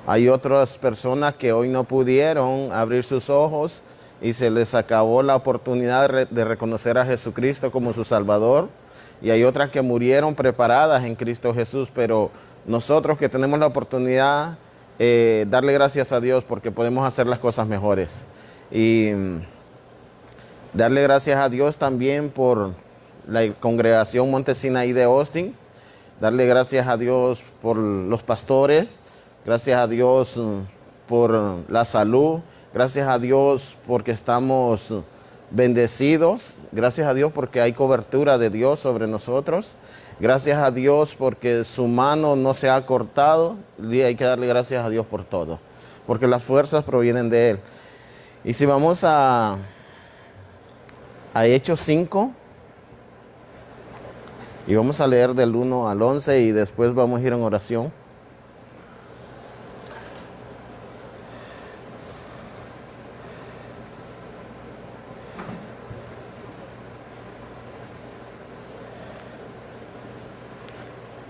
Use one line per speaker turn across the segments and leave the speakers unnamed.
Hay otras personas que hoy no pudieron abrir sus ojos y se les acabó la oportunidad de reconocer a Jesucristo como su Salvador. Y hay otras que murieron preparadas en Cristo Jesús, pero nosotros que tenemos la oportunidad, darle gracias a Dios porque podemos hacer las cosas mejores. Y darle gracias a Dios también por la congregación Monte Sinaí de Austin. Darle gracias a Dios por los pastores. Gracias a Dios por la salud. Gracias a Dios porque estamos bendecidos. Gracias a Dios porque hay cobertura de Dios sobre nosotros. Gracias a Dios porque su mano no se ha cortado. Y hay que darle gracias a Dios por todo, porque las fuerzas provienen de Él. Y si vamos a Hechos 5, y vamos a leer del 1 al 11 y después vamos a ir en oración.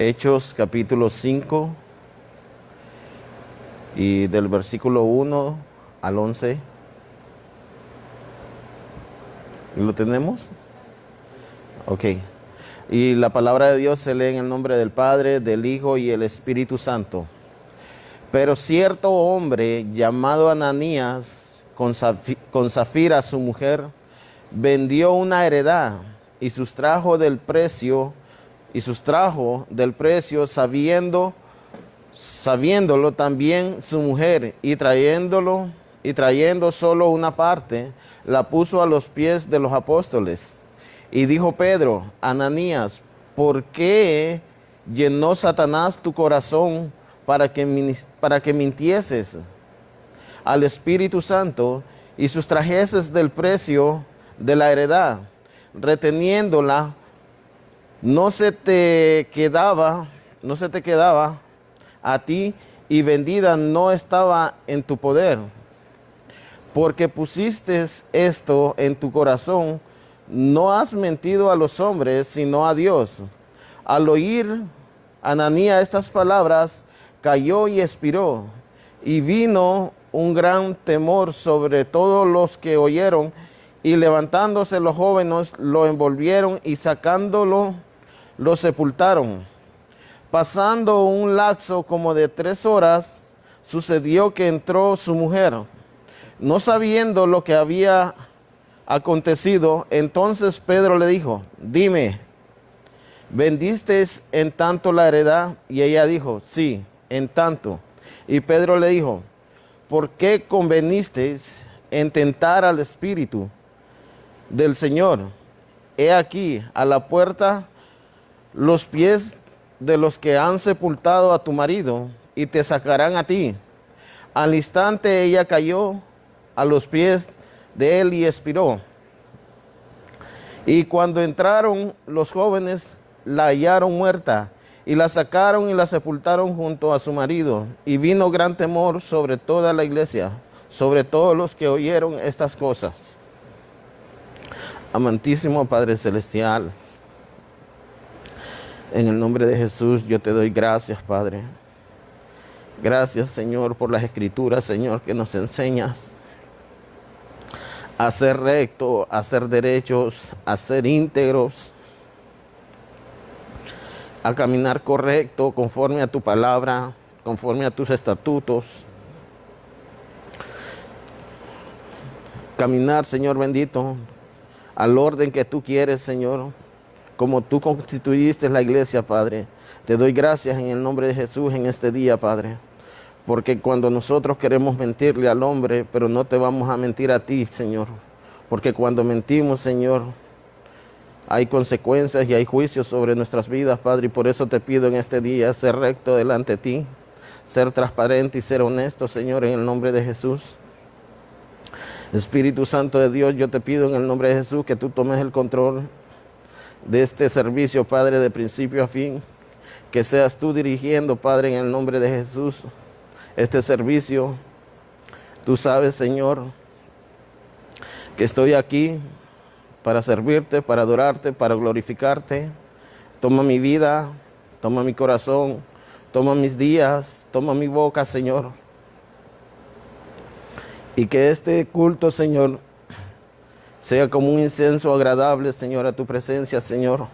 Hechos capítulo 5 y del versículo 1 al 11. ¿Lo tenemos? Ok. Y la palabra de Dios se lee en el nombre del Padre, del Hijo y el Espíritu Santo. Pero cierto hombre llamado Ananías, con Zafira su mujer, vendió una heredad y sustrajo del precio, sabiéndolo también su mujer, y trayendo solo una parte, la puso a los pies de los apóstoles. Y dijo Pedro: Ananías, ¿por qué llenó Satanás tu corazón para que mintieses al Espíritu Santo y sustrajeses del precio de la heredad, reteniéndola? No se te quedaba a ti, y vendida no estaba en tu poder. Porque pusiste esto en tu corazón, no has mentido a los hombres, sino a Dios. Al oír Ananías estas palabras, cayó y expiró, y vino un gran temor sobre todos los que oyeron, y levantándose los jóvenes lo envolvieron y sacándolo, lo sepultaron. Pasando un lapso como de 3 horas, sucedió que entró su mujer, no sabiendo lo que había acontecido. Entonces Pedro le dijo: Dime, ¿vendiste en tanto la heredad? Y ella dijo: Sí, en tanto. Y Pedro le dijo: ¿por qué convenisteis en tentar al Espíritu del Señor? He aquí a la puerta los pies de los que han sepultado a tu marido, y te sacarán a ti. Al instante ella cayó a los pies de él y expiró. Y cuando entraron los jóvenes, la hallaron muerta, y la sacaron y la sepultaron junto a su marido. Y vino gran temor sobre toda la iglesia, sobre todos los que oyeron estas cosas. Amantísimo Padre Celestial, en el nombre de Jesús yo te doy gracias, Padre. Gracias, Señor, por las Escrituras, Señor, que nos enseñas a ser recto, a ser derechos, a ser íntegros, a caminar correcto, conforme a tu palabra, conforme a tus estatutos. Caminar, Señor bendito, al orden que tú quieres, Señor, como tú constituiste la iglesia, Padre. Te doy gracias en el nombre de Jesús en este día, Padre. Porque cuando nosotros queremos mentirle al hombre, pero no te vamos a mentir a ti, Señor. Porque cuando mentimos, Señor, hay consecuencias y hay juicios sobre nuestras vidas, Padre. Y por eso te pido en este día ser recto delante de ti, ser transparente y ser honesto, Señor, en el nombre de Jesús. Espíritu Santo de Dios, yo te pido en el nombre de Jesús que tú tomes el control de este servicio, Padre, de principio a fin. Que seas tú dirigiendo, Padre, en el nombre de Jesús, este servicio. Tú sabes, Señor, que estoy aquí para servirte, para adorarte, para glorificarte. Toma mi vida, toma mi corazón, toma mis días, toma mi boca, Señor. Y que este culto, Señor, sea como un incienso agradable, Señor, a tu presencia, Señor.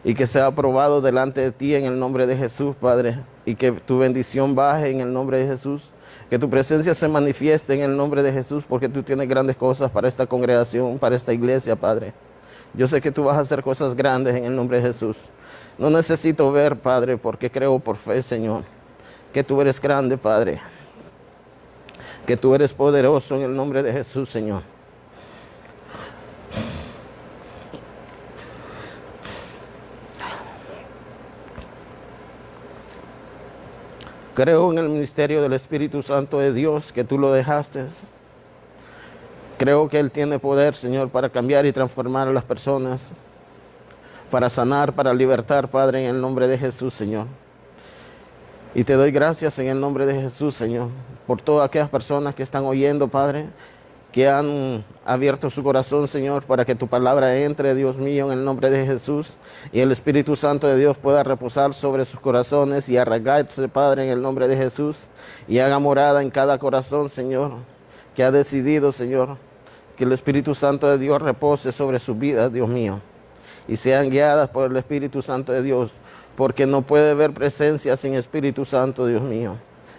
Y que sea aprobado delante de ti en el nombre de Jesús, Padre. Y que tu bendición baje en el nombre de Jesús. Que tu presencia se manifieste en el nombre de Jesús, porque tú tienes grandes cosas para esta congregación, para esta iglesia, Padre. Yo sé que tú vas a hacer cosas grandes en el nombre de Jesús. No necesito ver, Padre, porque creo por fe, Señor, que tú eres grande, Padre. Que tú eres poderoso en el nombre de Jesús, Señor. Creo en el ministerio del Espíritu Santo de Dios, que tú lo dejaste. Creo que Él tiene poder, Señor, para cambiar y transformar a las personas, para sanar, para libertar, Padre, en el nombre de Jesús, Señor. Y te doy gracias en el nombre de Jesús, Señor, por todas aquellas personas que están oyendo, Padre, que han abierto su corazón, Señor, para que tu palabra entre, Dios mío, en el nombre de Jesús, y el Espíritu Santo de Dios pueda reposar sobre sus corazones y arraigarse, Padre, en el nombre de Jesús, y haga morada en cada corazón, Señor, que ha decidido, Señor, que el Espíritu Santo de Dios repose sobre sus vidas, Dios mío, y sean guiadas por el Espíritu Santo de Dios, porque no puede haber presencia sin Espíritu Santo, Dios mío.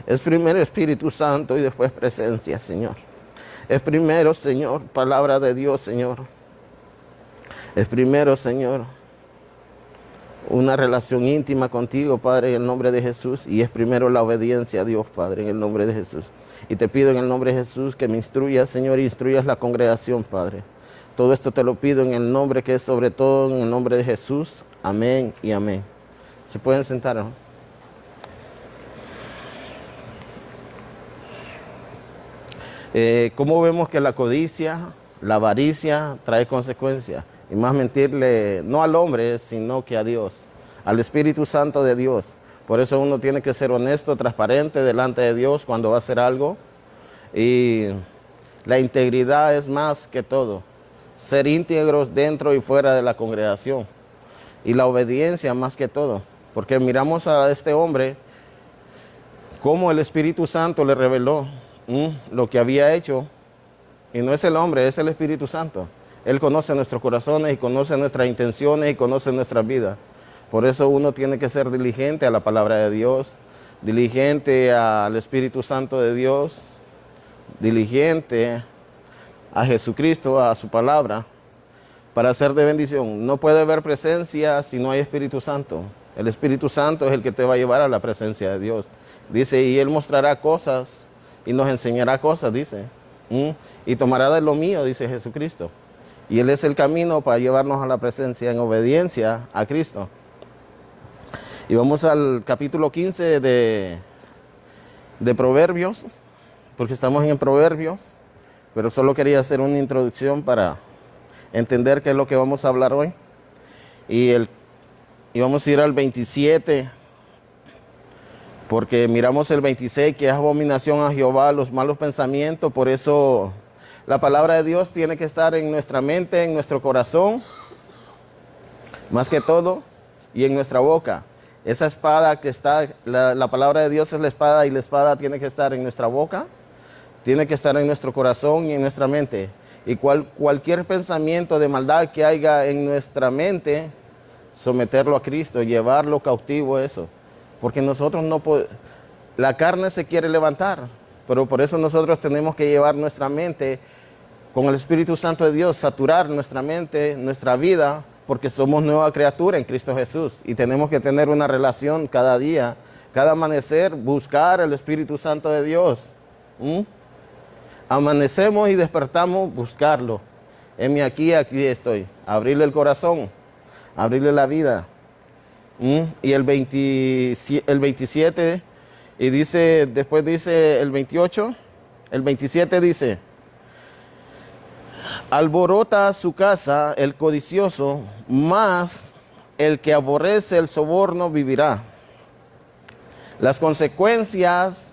Es primero Espíritu Santo y después presencia, Señor. Es primero, Señor, palabra de Dios, Señor. Es primero, Señor, una relación íntima contigo, Padre, en el nombre de Jesús. Y es primero la obediencia a Dios, Padre, en el nombre de Jesús. Y te pido en el nombre de Jesús que me instruyas, Señor, y instruyas la congregación, Padre. Todo esto te lo pido en el nombre que es sobre todo, en el nombre de Jesús. Amén y amén. ¿Se pueden sentar, no? ¿Cómo vemos que la codicia, la avaricia trae consecuencias? Y más mentirle, no al hombre, sino que a Dios, al Espíritu Santo de Dios. Por eso uno tiene que ser honesto, transparente delante de Dios cuando va a hacer algo. Y la integridad es más que todo. Ser íntegros dentro y fuera de la congregación. Y la obediencia más que todo. Porque miramos a este hombre, cómo el Espíritu Santo le reveló lo que había hecho. Y no es el hombre, es el Espíritu Santo. Él conoce nuestros corazones y conoce nuestras intenciones y conoce nuestras vidas. Por eso uno tiene que ser diligente a la palabra de Dios, diligente al Espíritu Santo de Dios, diligente a Jesucristo, a su palabra, para ser de bendición. No puede haber presencia si no hay Espíritu Santo. El Espíritu Santo es el que te va a llevar a la presencia de Dios. Dice, y Él mostrará cosas y nos enseñará cosas, dice. Y tomará de lo mío, dice Jesucristo. Y Él es el camino para llevarnos a la presencia en obediencia a Cristo. Y vamos al capítulo 15 de Proverbios, porque estamos en Proverbios, pero solo quería hacer una introducción para entender qué es lo que vamos a hablar hoy. Y vamos a ir al 27, porque miramos el 26, que es abominación a Jehová, los malos pensamientos. Por eso la palabra de Dios tiene que estar en nuestra mente, en nuestro corazón, más que todo, y en nuestra boca. Esa espada que está, la palabra de Dios es la espada, y la espada tiene que estar en nuestra boca, tiene que estar en nuestro corazón y en nuestra mente. Y cualquier pensamiento de maldad que haya en nuestra mente, someterlo a Cristo, llevarlo cautivo, eso. Porque nosotros no podemos, la carne se quiere levantar, pero por eso nosotros tenemos que llevar nuestra mente con el Espíritu Santo de Dios, saturar nuestra mente, nuestra vida, porque somos nueva criatura en Cristo Jesús. Y tenemos que tener una relación cada día, cada amanecer, buscar el Espíritu Santo de Dios. Amanecemos y despertamos, buscarlo. Heme aquí, aquí estoy. Abrirle el corazón, abrirle la vida. Y el 27, y dice, después dice el 28, el 27 dice, alborota su casa el codicioso, mas el que aborrece el soborno vivirá. Las consecuencias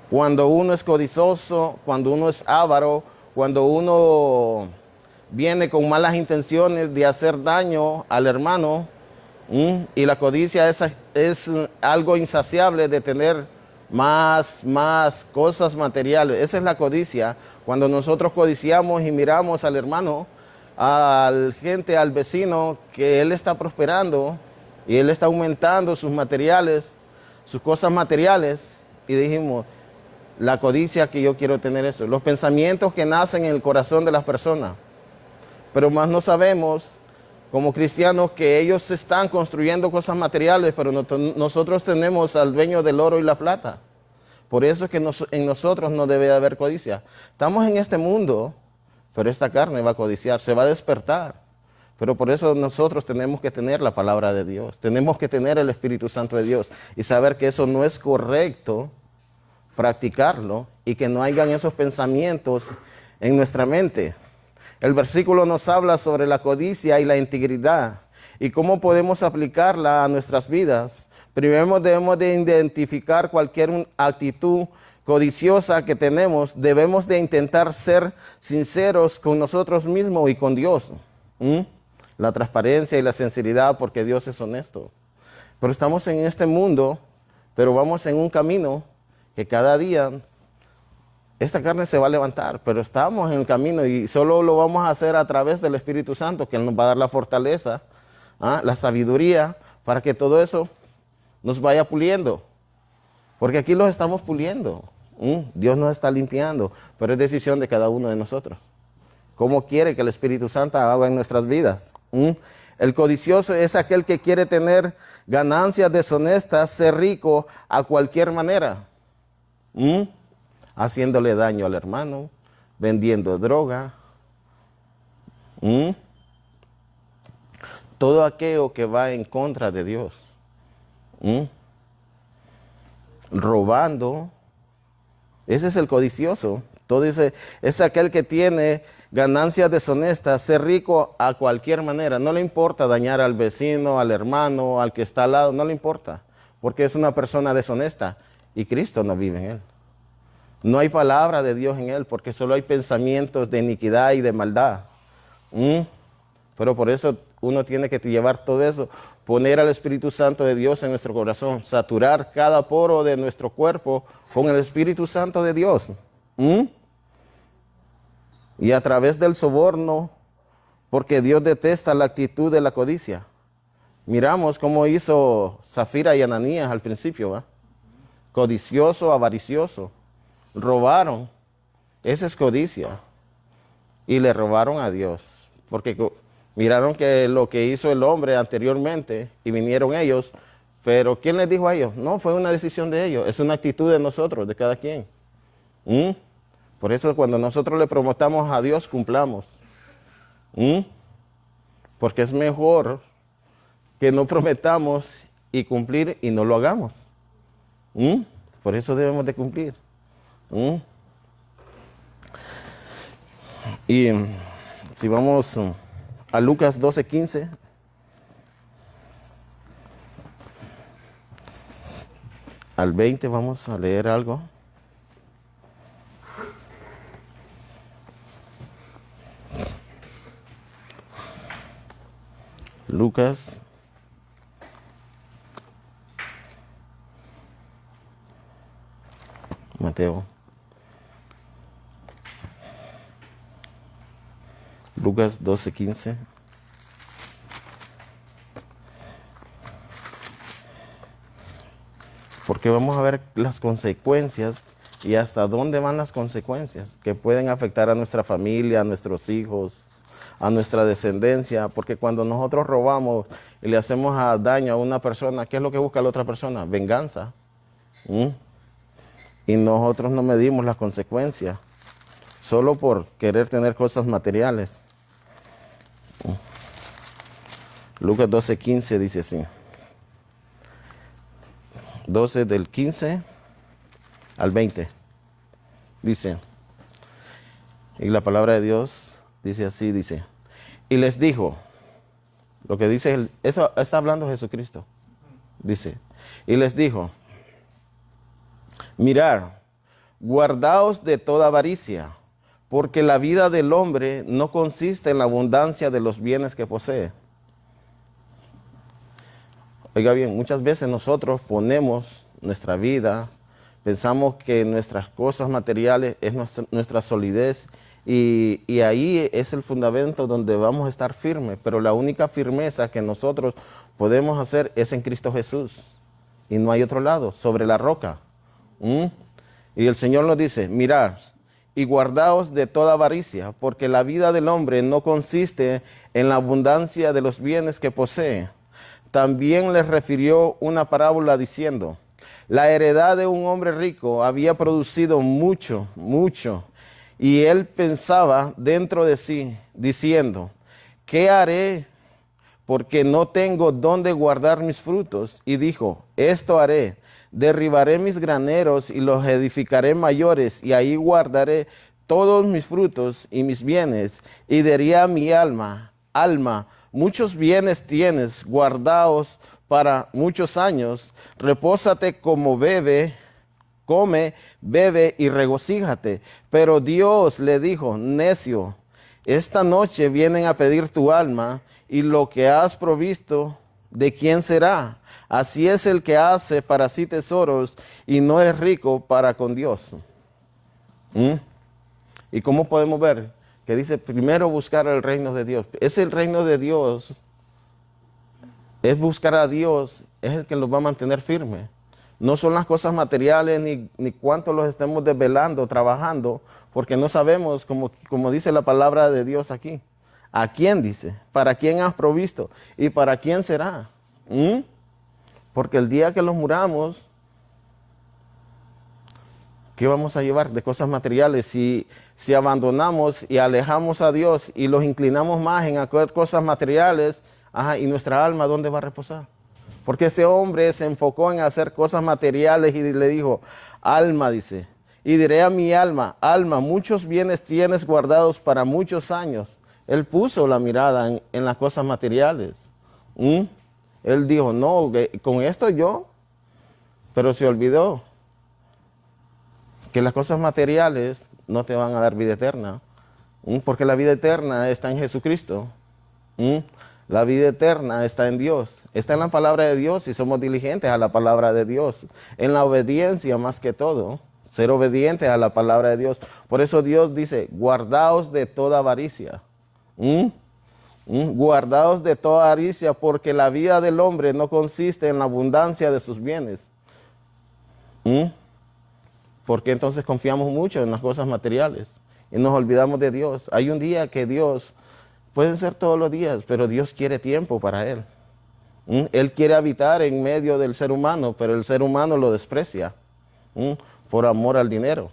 cuando uno es codicioso, cuando uno es avaro, cuando uno viene con malas intenciones de hacer daño al hermano, y la codicia es algo insaciable de tener más cosas materiales. Esa es la codicia. Cuando nosotros codiciamos y miramos al hermano, al gente, al vecino, que él está prosperando y él está aumentando sus materiales, sus cosas materiales, y dijimos, la codicia que yo quiero tener eso. Los pensamientos que nacen en el corazón de las personas. Pero más no sabemos, como cristianos, que ellos están construyendo cosas materiales, pero nosotros tenemos al dueño del oro y la plata. Por eso es que en nosotros no debe haber codicia. Estamos en este mundo, pero esta carne va a codiciar, se va a despertar. Pero por eso nosotros tenemos que tener la palabra de Dios, tenemos que tener el Espíritu Santo de Dios y saber que eso no es correcto practicarlo y que no hayan esos pensamientos en nuestra mente. El versículo nos habla sobre la codicia y la integridad y cómo podemos aplicarla a nuestras vidas. Primero debemos de identificar cualquier actitud codiciosa que tenemos. Debemos de intentar ser sinceros con nosotros mismos y con Dios. La transparencia y la sinceridad, porque Dios es honesto. Pero estamos en este mundo, pero vamos en un camino que cada día esta carne se va a levantar, pero estamos en el camino y solo lo vamos a hacer a través del Espíritu Santo, que Él nos va a dar la fortaleza, la sabiduría, para que todo eso nos vaya puliendo. Porque aquí los estamos puliendo. Dios nos está limpiando, pero es decisión de cada uno de nosotros. ¿Cómo quiere que el Espíritu Santo haga en nuestras vidas? El codicioso es aquel que quiere tener ganancias deshonestas, ser rico a cualquier manera. Haciéndole daño al hermano, vendiendo droga. Todo aquello que va en contra de Dios. Robando. Ese es el codicioso. Todo es aquel que tiene ganancias deshonestas, ser rico a cualquier manera. No le importa dañar al vecino, al hermano, al que está al lado, no le importa, porque es una persona deshonesta y Cristo no vive en él. No hay palabra de Dios en él, porque solo hay pensamientos de iniquidad y de maldad. Pero por eso uno tiene que llevar todo eso, poner al Espíritu Santo de Dios en nuestro corazón, saturar cada poro de nuestro cuerpo con el Espíritu Santo de Dios. Y a través del soborno, porque Dios detesta la actitud de la codicia. Miramos cómo hizo Zafira y Ananías al principio, ¿va? Codicioso, avaricioso. Robaron. Esa es codicia. Y le robaron a Dios. Porque miraron que lo que hizo el hombre anteriormente y vinieron ellos, pero ¿quién les dijo a ellos? No, fue una decisión de ellos. Es una actitud de nosotros, de cada quien. Por eso cuando nosotros le prometamos a Dios, cumplamos. Porque es mejor que no prometamos y cumplir y no lo hagamos. Por eso debemos de cumplir. Y si vamos a Lucas 12:15. Al 20 vamos a leer algo. Lucas Mateo. Lucas 12:15. Porque vamos a ver las consecuencias y hasta dónde van las consecuencias que pueden afectar a nuestra familia, a nuestros hijos, a nuestra descendencia. Porque cuando nosotros robamos y le hacemos daño a una persona, ¿qué es lo que busca la otra persona? Venganza. Y nosotros no medimos las consecuencias solo por querer tener cosas materiales. Lucas 12:15 dice así. 12 del 15 al 20. Dice, y la palabra de Dios dice así, dice, y les dijo, lo que dice, eso está hablando Jesucristo, dice, y les dijo, mirad, guardaos de toda avaricia, porque la vida del hombre no consiste en la abundancia de los bienes que posee. Oiga bien, muchas veces nosotros ponemos nuestra vida, Pensamos que nuestras cosas materiales es nuestra solidez y ahí es el fundamento donde vamos a estar firmes. Pero la única firmeza que nosotros podemos hacer es en Cristo Jesús. Y no hay otro lado, sobre la roca. Y el Señor nos dice, mirad y guardaos de toda avaricia, porque la vida del hombre no consiste en la abundancia de los bienes que posee. También les refirió una parábola diciendo, la heredad de un hombre rico había producido mucho, mucho, y él pensaba dentro de sí, diciendo, ¿qué haré? Porque no tengo dónde guardar mis frutos. Y dijo, esto haré, derribaré mis graneros y los edificaré mayores, y ahí guardaré todos mis frutos y mis bienes. Y diría a mi alma, alma, muchos bienes tienes guardados para muchos años, repósate como bebe, come, bebe y regocíjate. Pero Dios le dijo, necio, esta noche vienen a pedir tu alma, y lo que has provisto, ¿de quién será? Así es el que hace para sí tesoros y no es rico para con Dios. ¿Y cómo podemos ver? Que dice, primero buscar el reino de Dios. Es el reino de Dios, es buscar a Dios, es el que nos va a mantener firmes. No son las cosas materiales ni cuánto los estemos desvelando, trabajando, porque no sabemos, como dice la palabra de Dios aquí. ¿A quién dice? ¿Para quién has provisto? ¿Y para quién será? Porque el día que los muramos, ¿qué vamos a llevar de cosas materiales? Si abandonamos y alejamos a Dios y los inclinamos más en hacer cosas materiales, ¿y nuestra alma dónde va a reposar? Porque este hombre se enfocó en hacer cosas materiales y le dijo, alma, dice, y diré a mi alma, alma, muchos bienes tienes guardados para muchos años. Él puso la mirada en las cosas materiales. Él dijo, no, con esto yo, pero se olvidó que las cosas materiales no te van a dar vida eterna, porque la vida eterna está en Jesucristo. La vida eterna está en Dios, está en la palabra de Dios y somos diligentes a la palabra de Dios, en la obediencia más que todo, ser obedientes a la palabra de Dios. Por eso Dios dice, guardaos de toda avaricia. Guardaos de toda avaricia, porque la vida del hombre no consiste en la abundancia de sus bienes. Porque entonces confiamos mucho en las cosas materiales y nos olvidamos de Dios. Hay un día que Dios, pueden ser todos los días, pero Dios quiere tiempo para Él. Él quiere habitar en medio del ser humano, pero el ser humano lo desprecia por amor al dinero.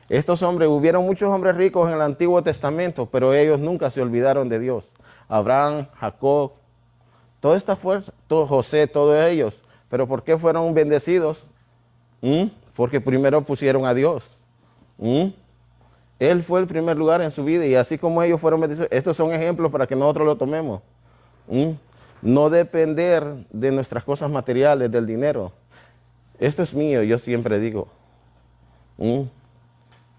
Estos hombres, hubieron muchos hombres ricos en el Antiguo Testamento, pero ellos nunca se olvidaron de Dios. Abraham, Jacob, toda esta fuerza, José, todos ellos. ¿Pero por qué fueron bendecidos? Porque primero pusieron a Dios. Él fue el primer lugar en su vida y así como ellos fueron bendecidos, estos son ejemplos para que nosotros lo tomemos. No depender de nuestras cosas materiales, del dinero. Esto es mío, yo siempre digo.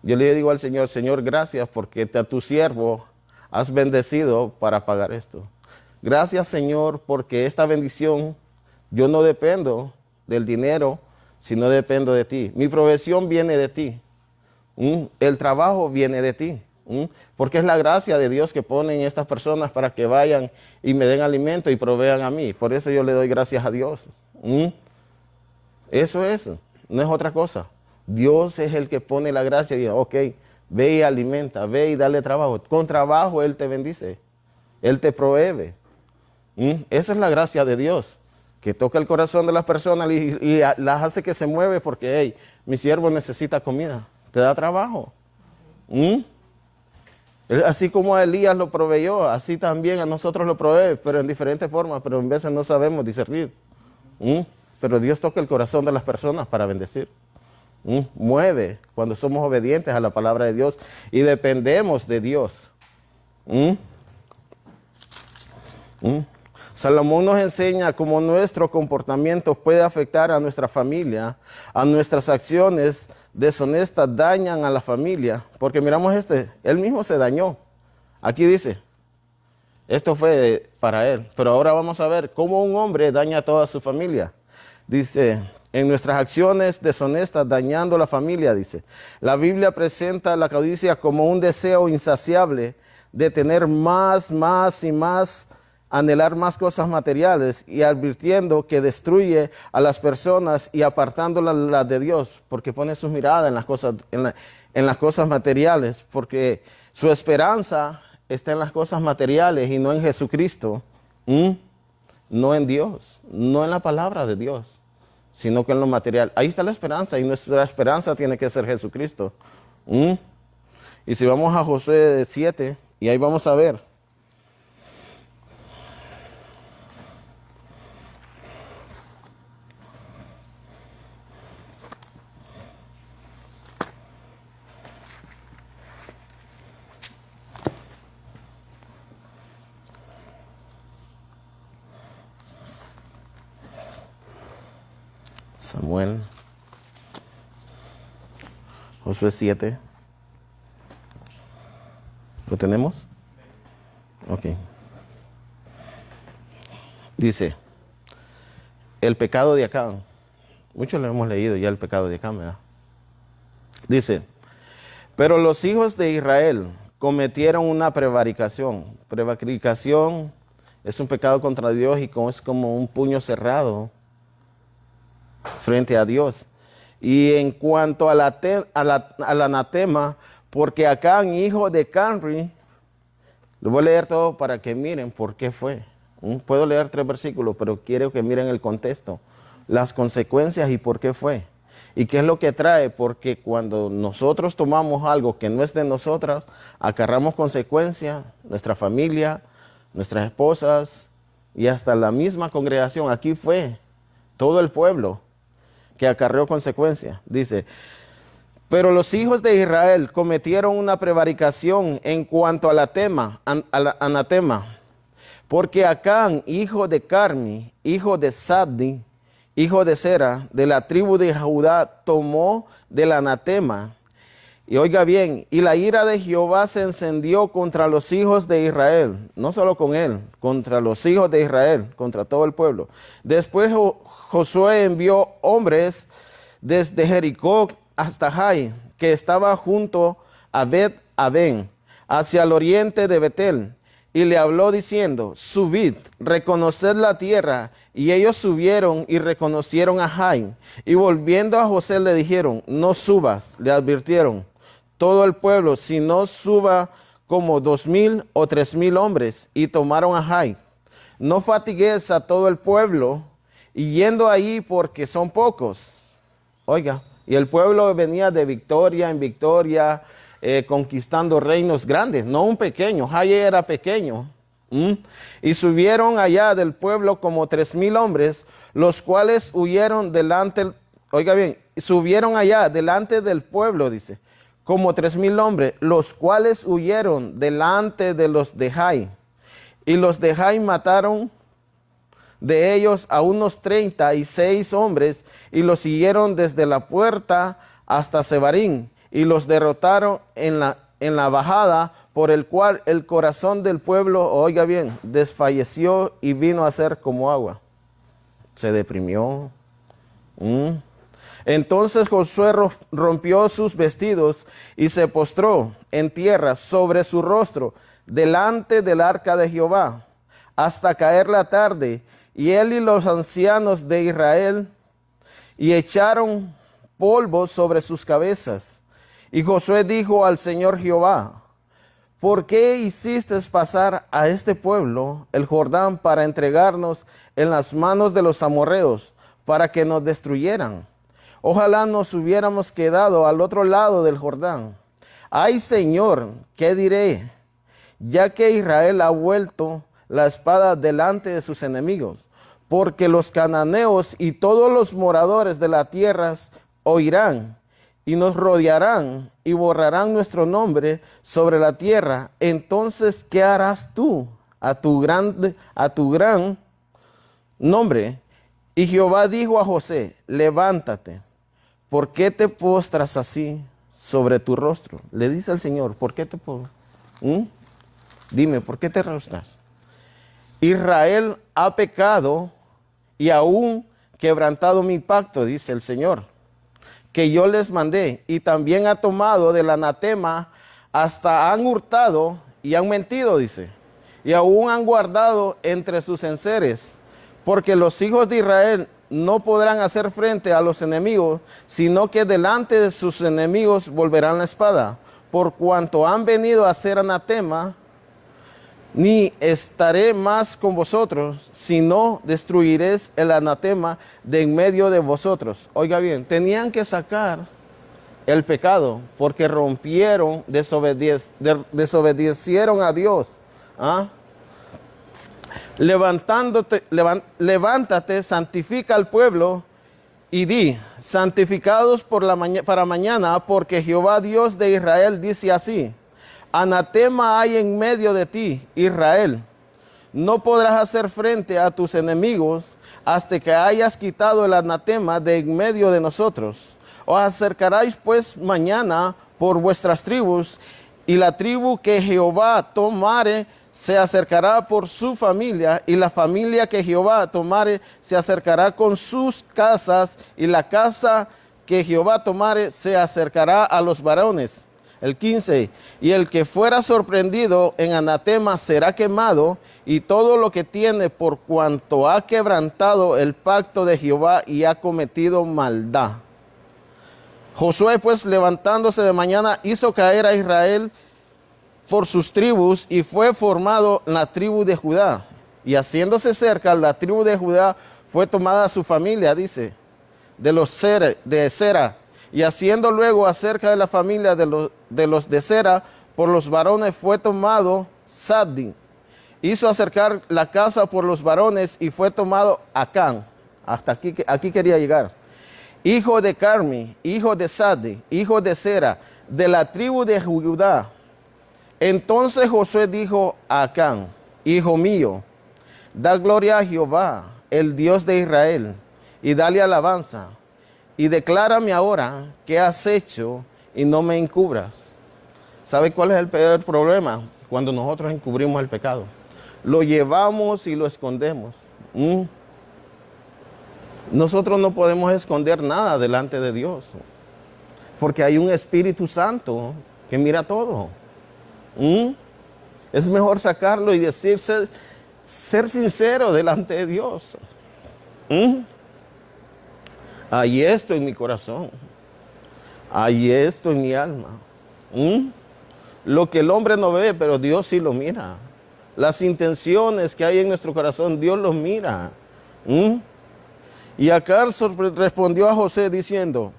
Yo le digo al Señor, Señor, gracias porque a tu siervo has bendecido para pagar esto. Gracias, Señor, porque esta bendición, yo no dependo del dinero, sino dependo de ti. Mi provisión viene de ti. El trabajo viene de ti. Porque es la gracia de Dios que ponen estas personas para que vayan y me den alimento y provean a mí. Por eso yo le doy gracias a Dios. Eso es, no es otra cosa. Dios es el que pone la gracia y dice, ok, ve y alimenta, ve y dale trabajo. Con trabajo Él te bendice, Él te provee. Esa es la gracia de Dios, que toca el corazón de las personas y las hace que se mueve porque, hey, mi siervo necesita comida, te da trabajo. Así como a Elías lo proveyó, así también a nosotros lo provee, pero en diferentes formas, pero en veces no sabemos discernir. Pero Dios toca el corazón de las personas para bendecir. Mueve cuando somos obedientes a la palabra de Dios y dependemos de Dios. Salomón nos enseña cómo nuestro comportamiento puede afectar a nuestra familia, a nuestras acciones deshonestas dañan a la familia, porque miramos él mismo se dañó. Aquí dice, esto fue para él, pero ahora vamos a ver cómo un hombre daña a toda su familia. Dice, en nuestras acciones deshonestas, dañando la familia, dice. La Biblia presenta la codicia como un deseo insaciable de tener más y más, anhelar más cosas materiales, y advirtiendo que destruye a las personas y apartándolas de Dios, porque pone su mirada en las cosas, en las cosas materiales, porque su esperanza está en las cosas materiales y no en Jesucristo, no en Dios, no en la palabra de Dios, sino que en lo material. Ahí está la esperanza, y nuestra esperanza tiene que ser Jesucristo. Y si vamos a Josué 7, y ahí vamos a ver. Samuel, Josué 7. ¿Lo tenemos? Ok. Dice, el pecado de Acán. Muchos lo hemos leído ya, el pecado de Acán, ¿verdad? Dice, pero los hijos de Israel cometieron una prevaricación. Prevaricación es un pecado contra Dios y es como un puño cerrado frente a Dios. Y en cuanto al anatema, porque Acán, hijo de Carmi, lo voy a leer todo para que miren por qué fue. Puedo leer 3 versículos, pero quiero que miren el contexto, las consecuencias y por qué fue. ¿Y qué es lo que trae? Porque cuando nosotros tomamos algo que no es de nosotras, acarramos consecuencias, nuestra familia, nuestras esposas y hasta la misma congregación. Aquí fue todo el pueblo que acarreó consecuencias. Dice, pero los hijos de Israel cometieron una prevaricación en cuanto al anatema, porque Acán, hijo de Carmi, hijo de Sabdi, hijo de Sera, de la tribu de Judá, tomó del anatema. Y oiga bien, y la ira de Jehová se encendió contra los hijos de Israel, no solo con él, contra los hijos de Israel, contra todo el pueblo. Después Josué envió hombres desde Jericó hasta Jai, que estaba junto a Bet-Aben, hacia el oriente de Betel, y le habló diciendo, subid, reconoced la tierra. Y ellos subieron y reconocieron a Jai, y volviendo a José le dijeron, no subas, le advirtieron todo el pueblo, si no suba como 2,000 o 3,000 hombres, y tomaron a Jai. No fatigues a todo el pueblo, y yendo ahí porque son pocos. Oiga, y el pueblo venía de victoria en victoria, conquistando reinos grandes, no un pequeño. Jai era pequeño. Y subieron allá del pueblo como 3,000 hombres, los cuales huyeron delante, oiga bien, subieron allá delante del pueblo, dice, como 3,000 hombres, los cuales huyeron delante de los de Jai. Y los de Jai mataron de ellos a unos 36 hombres, y los siguieron desde la puerta hasta Sebarín, y los derrotaron en la bajada, por el cual el corazón del pueblo, oiga bien, desfalleció y vino a ser como agua. Se deprimió. Entonces Josué rompió sus vestidos y se postró en tierra sobre su rostro delante del arca de Jehová hasta caer la tarde, y él y los ancianos de Israel, y echaron polvo sobre sus cabezas. Y Josué dijo al Señor Jehová, ¿por qué hiciste pasar a este pueblo el Jordán para entregarnos en las manos de los amorreos, para que nos destruyeran? Ojalá nos hubiéramos quedado al otro lado del Jordán. Ay, Señor, ¿qué diré? Ya que Israel ha vuelto la espada delante de sus enemigos, porque los cananeos y todos los moradores de las tierras oirán y nos rodearán y borrarán nuestro nombre sobre la tierra. Entonces, ¿qué harás tú a tu gran nombre? Y Jehová dijo a José, levántate, ¿por qué te postras así sobre tu rostro? Le dice al Señor, ¿por qué te postras? Dime, ¿por qué te rostras? Israel ha pecado y aún quebrantado mi pacto, dice el Señor, que yo les mandé, y también ha tomado del anatema, hasta han hurtado y han mentido, dice, y aún han guardado entre sus enseres, porque los hijos de Israel no podrán hacer frente a los enemigos, sino que delante de sus enemigos volverán la espada, por cuanto han venido a hacer anatema, ni estaré más con vosotros, sino destruiréis el anatema de en medio de vosotros. Oiga bien, tenían que sacar el pecado, porque rompieron, desobedecieron a Dios. ¿Ah? Levántate, santifica al pueblo y di, santificados para mañana, porque Jehová Dios de Israel dice así: anatema hay en medio de ti, Israel. No podrás hacer frente a tus enemigos hasta que hayas quitado el anatema de en medio de nosotros. Os acercaréis pues mañana por vuestras tribus, y la tribu que Jehová tomare se acercará por su familia, y la familia que Jehová tomare se acercará con sus casas, y la casa que Jehová tomare se acercará a los varones. El 15, y el que fuera sorprendido en anatema será quemado, y todo lo que tiene, por cuanto ha quebrantado el pacto de Jehová y ha cometido maldad. Josué pues, levantándose de mañana, hizo caer a Israel por sus tribus, y fue formado la tribu de Judá. Y haciéndose cerca, la tribu de Judá fue tomada a su familia, dice, de Sera. Y haciendo luego acerca de la familia de los de Sera, por los varones fue tomado Saddi. Hizo acercar la casa por los varones, y fue tomado Acán. Hasta aquí quería llegar. Hijo de Carmi, hijo de Saddi, hijo de Sera, de la tribu de Judá. Entonces Josué dijo a Acán: hijo mío, da gloria a Jehová, el Dios de Israel, y dale alabanza, y declárame ahora qué has hecho, y no me encubras. ¿Sabe cuál es el peor problema? Cuando nosotros encubrimos el pecado. Lo llevamos y lo escondemos. Nosotros no podemos esconder nada delante de Dios, porque hay un Espíritu Santo que mira todo. Es mejor sacarlo y decirse, ser sincero delante de Dios. Hay esto en mi corazón, hay esto en mi alma. Lo que el hombre no ve, pero Dios sí lo mira. Las intenciones que hay en nuestro corazón, Dios los mira. Y Acán respondió a José diciendo: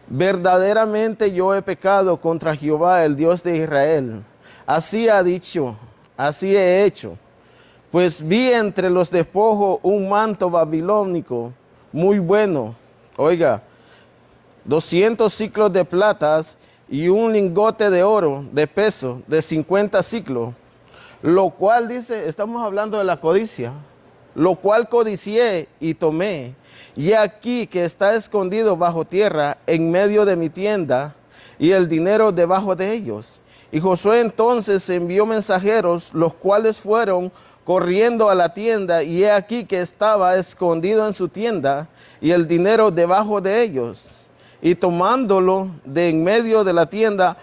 verdaderamente yo he pecado contra Jehová, el Dios de Israel. Así ha dicho, así he hecho. Pues vi entre los despojos un manto babilónico muy bueno. Oiga, 200 ciclos de platas y un lingote de oro de peso de 50 ciclos. Lo cual, dice, estamos hablando de la codicia. Lo cual codicié y tomé. Y aquí que está escondido bajo tierra en medio de mi tienda, y el dinero debajo de ellos. Y Josué entonces envió mensajeros, los cuales fueron corriendo a la tienda, y he aquí que estaba escondido en su tienda, y el dinero debajo de ellos. Y tomándolo de en medio de la tienda,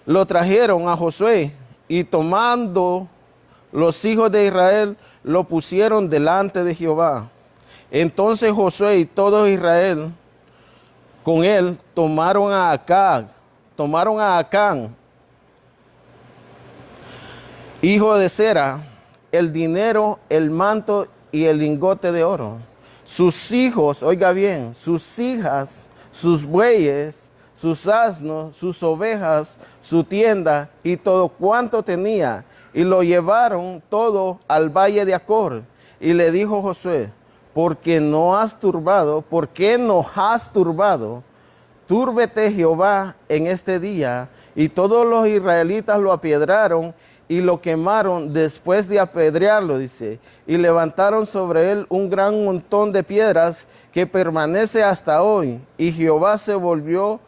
lo trajeron a Josué, y tomando los hijos de Israel, lo pusieron delante de Jehová. Entonces Josué y todo Israel con él tomaron a Acán, hijo de Sera, el dinero, el manto y el lingote de oro. Sus hijos, oiga bien, sus hijas, sus bueyes, sus asnos, sus ovejas, su tienda y todo cuanto tenía, y lo llevaron todo al valle de Acor. Y le dijo Josué: ¿por qué nos has turbado? Túrbete Jehová en este día. Y todos los israelitas lo apiedraron y lo quemaron después de apedrearlo, dice. Y levantaron sobre él un gran montón de piedras que permanece hasta hoy. Y Jehová se volvió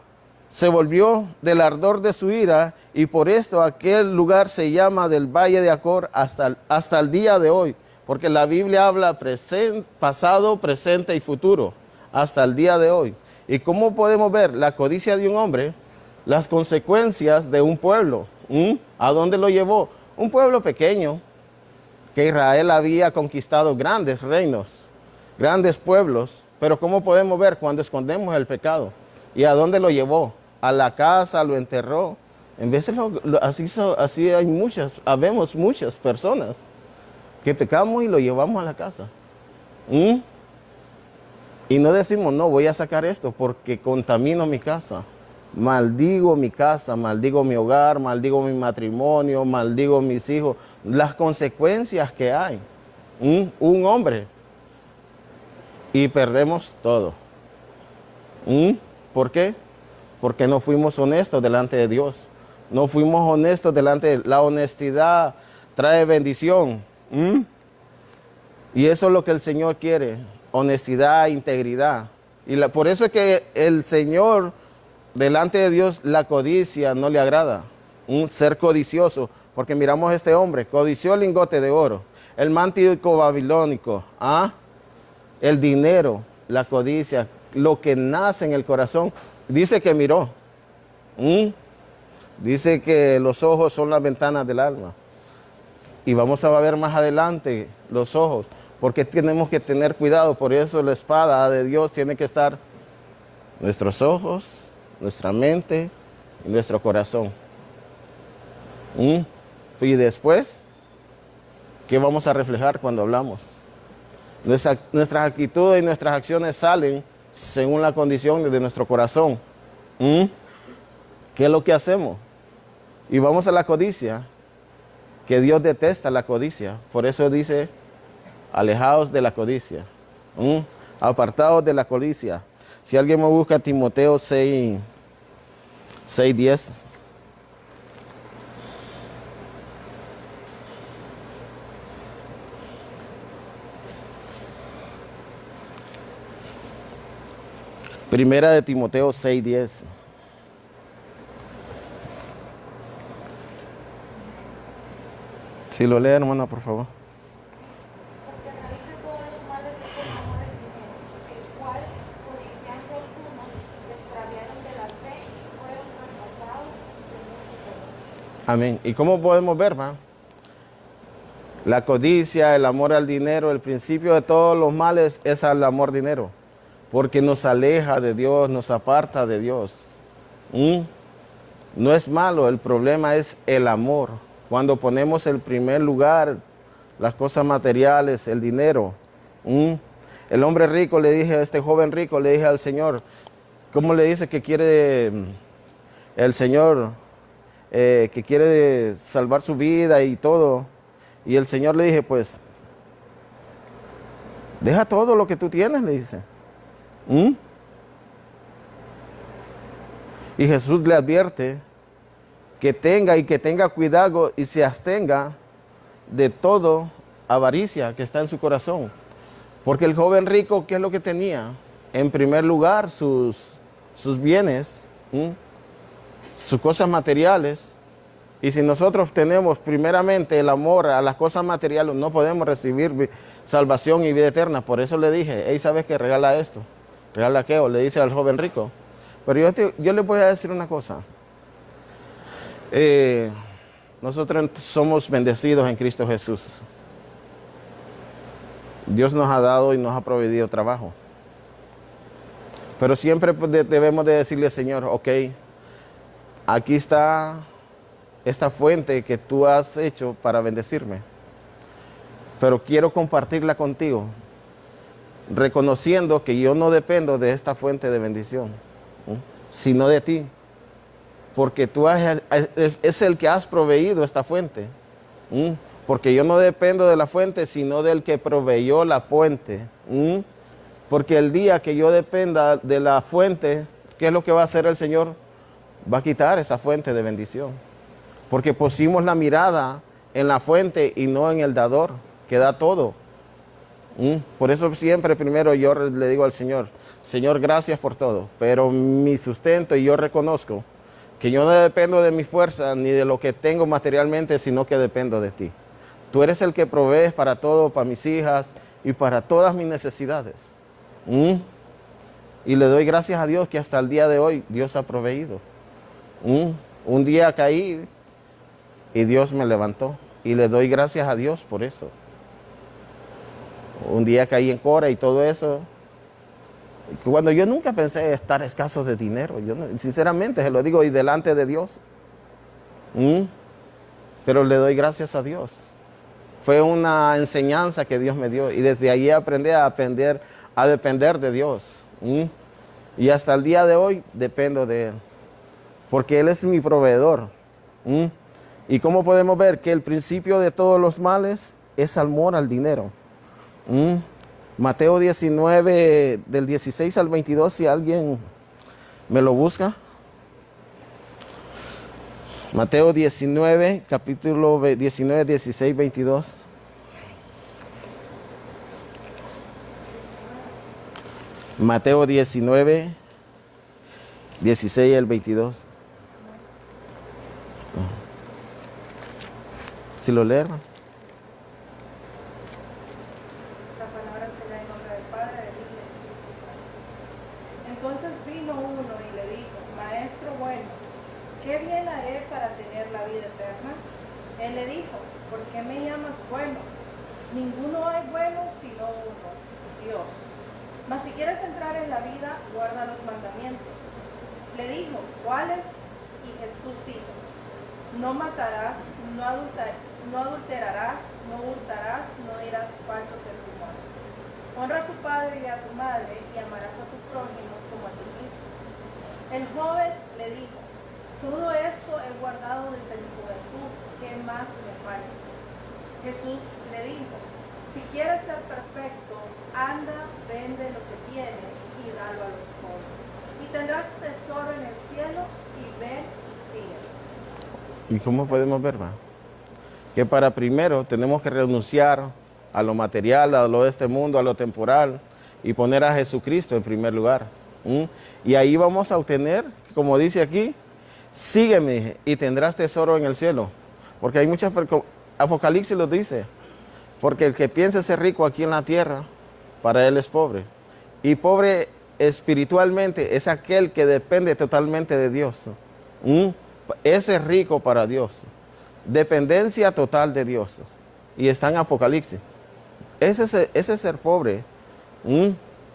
del ardor de su ira, y por esto aquel lugar se llama del Valle de Acor hasta el día de hoy. porque la Biblia habla pasado, presente y futuro, hasta el día de hoy. ¿Y cómo podemos ver la codicia de un hombre? Las consecuencias de un pueblo. ¿A dónde lo llevó? Un pueblo pequeño, que Israel había conquistado grandes reinos, grandes pueblos, pero ¿cómo podemos ver cuando escondemos el pecado? ¿Y a dónde lo llevó? A la casa, lo enterró. En veces así habemos muchas personas que pecamos y lo llevamos a la casa. Y no decimos, no, voy a sacar esto porque contamino mi casa. Maldigo mi casa, maldigo mi hogar, maldigo mi matrimonio, maldigo mis hijos. Las consecuencias que hay. Un hombre. Y perdemos todo. ¿Por qué? Porque no fuimos honestos delante de Dios. No fuimos honestos delante de la honestidad. Trae bendición. Y eso es lo que el Señor quiere. Honestidad, integridad. Y por eso es que el Señor, delante de Dios, la codicia no le agrada. Ser codicioso. Porque miramos a este hombre. Codició el lingote de oro. El manto babilónico. El dinero. La codicia. Lo que nace en el corazón. Dice que miró. Dice que los ojos son las ventanas del alma. Y vamos a ver más adelante los ojos. Porque tenemos que tener cuidado. Por eso la espada de Dios tiene que estar nuestros ojos, nuestra mente y nuestro corazón. Y después, ¿qué vamos a reflejar cuando hablamos? Nuestras actitudes y nuestras acciones salen según la condición de nuestro corazón. ¿Qué es lo que hacemos? Y vamos a la codicia, que Dios detesta la codicia. Por eso dice, alejaos de la codicia. Apartaos de la codicia. Si alguien me busca Timoteo 6:10. Primera de Timoteo 6:10. Si lo lee, hermano, por favor.
Porque a raíz de todos los males es el amor al dinero, el cual, codiciando algunos, se extraviaron de la fe y fueron traspasados de mucho dolor.
Amén. ¿Y cómo podemos ver, ma? La codicia, el amor al dinero, el principio de todos los males es el amor al dinero. Porque nos aleja de Dios, nos aparta de Dios. No es malo, el problema es el amor. Cuando ponemos en primer lugar las cosas materiales, el dinero. El hombre rico le dije, a este joven rico le dije al Señor, ¿cómo le dice que quiere el Señor, que quiere salvar su vida y todo? Y el Señor le dije, pues, deja todo lo que tú tienes, le dice. Y Jesús le advierte que tenga cuidado y se abstenga de todo avaricia que está en su corazón. Porque el joven rico, ¿qué es lo que tenía? En primer lugar, sus bienes, sus cosas materiales. Y si nosotros tenemos primeramente el amor a las cosas materiales, no podemos recibir salvación y vida eterna. Por eso le dije, hey, ¿sabes qué? Regala esto. ¿Regala qué? O le dice al joven rico. Pero yo le voy a decir una cosa. Nosotros somos bendecidos en Cristo Jesús. Dios nos ha dado y nos ha proveído trabajo. Pero siempre debemos de decirle al Señor, ok, aquí está esta fuente que tú has hecho para bendecirme. Pero quiero compartirla contigo, reconociendo que yo no dependo de esta fuente de bendición, sino de ti. Porque tú es el que has proveído esta fuente. Porque yo no dependo de la fuente, sino del que proveyó la fuente. Porque el día que yo dependa de la fuente, ¿qué es lo que va a hacer el Señor? Va a quitar esa fuente de bendición. Porque pusimos la mirada en la fuente y no en el dador, que da todo. Por eso siempre primero yo le digo al Señor, Señor, gracias por todo, pero mi sustento, y yo reconozco que yo no dependo de mi fuerza ni de lo que tengo materialmente, sino que dependo de ti. Tú eres el que provees para todo, para mis hijas y para todas mis necesidades. ¿Mm? Y le doy gracias a Dios que hasta el día de hoy Dios ha proveído. Un día caí y Dios me levantó. Y le doy gracias a Dios por eso. Un día caí en Cora y todo eso. Cuando yo nunca pensé estar escaso de dinero. Yo sinceramente se lo digo y delante de Dios. Pero le doy gracias a Dios. Fue una enseñanza que Dios me dio. Y desde allí aprendí a depender de Dios. Y hasta el día de hoy dependo de Él. Porque Él es mi proveedor. ¿Y cómo podemos ver? Que el principio de todos los males es amor al dinero. Mateo 19, del 16 al 22, si alguien me lo busca. Mateo 19, capítulo 19, 16, 22. Mateo 19, 16 al 22. Si lo leen.
La palabra será en nombre del Padre, del Hijo y del Espíritu Santo. Entonces vino uno y le dijo: Maestro bueno, ¿qué bien haré para tener la vida eterna? Él le dijo: ¿por qué me llamas bueno? Ninguno hay bueno sino uno, Dios. Mas si quieres entrar en la vida, guarda los mandamientos. Le dijo: ¿cuáles? Y Jesús dijo: no matarás, no adulterarás, no hurtarás, no dirás falso testimonio. Honra a tu padre y a tu madre y amarás a tu prójimo como a ti mismo. El joven le dijo: todo esto he guardado desde mi juventud, ¿qué más me falta? Jesús le dijo: si quieres ser perfecto, anda, vende lo que tienes y dalo a los pobres. Y tendrás tesoro en el cielo, y ven y sígueme.
¿Y cómo podemos ver, va? Que para primero tenemos que renunciar a lo material, a lo de este mundo, a lo temporal, y poner a Jesucristo en primer lugar. Y ahí vamos a obtener, como dice aquí, sígueme y tendrás tesoro en el cielo. Porque hay muchas, Apocalipsis lo dice, porque el que piensa ser rico aquí en la tierra, para él es pobre. Y pobre espiritualmente es aquel que depende totalmente de Dios. Ese es rico para Dios. Dependencia total de Dios. Y está en Apocalipsis. Ese es ser pobre.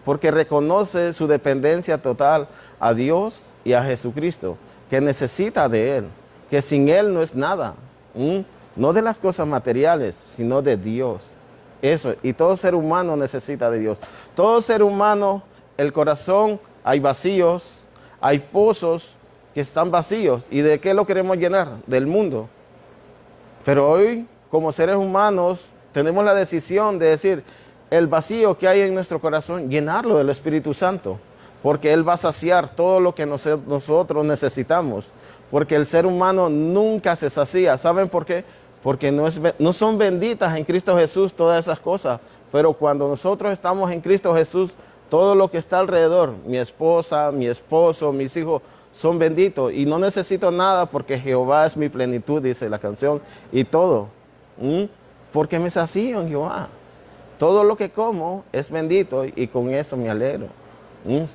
Porque reconoce su dependencia total a Dios y a Jesucristo. Que necesita de Él. Que sin Él no es nada. No de las cosas materiales, sino de Dios. Eso. Y todo ser humano necesita de Dios. Todo ser humano, el corazón, hay vacíos, hay pozos que están vacíos. ¿Y de qué lo queremos llenar? Del mundo. Pero hoy, como seres humanos, tenemos la decisión de decir, el vacío que hay en nuestro corazón, llenarlo del Espíritu Santo. Porque Él va a saciar todo lo que nosotros necesitamos. Porque el ser humano nunca se sacía. ¿Saben por qué? Porque no son benditas en Cristo Jesús todas esas cosas. Pero cuando nosotros estamos en Cristo Jesús, todo lo que está alrededor, mi esposa, mi esposo, mis hijos, son benditos. Y no necesito nada porque Jehová es mi plenitud, dice la canción. Y todo. Porque me sacío en Jehová. Todo lo que como es bendito y con eso me alegro.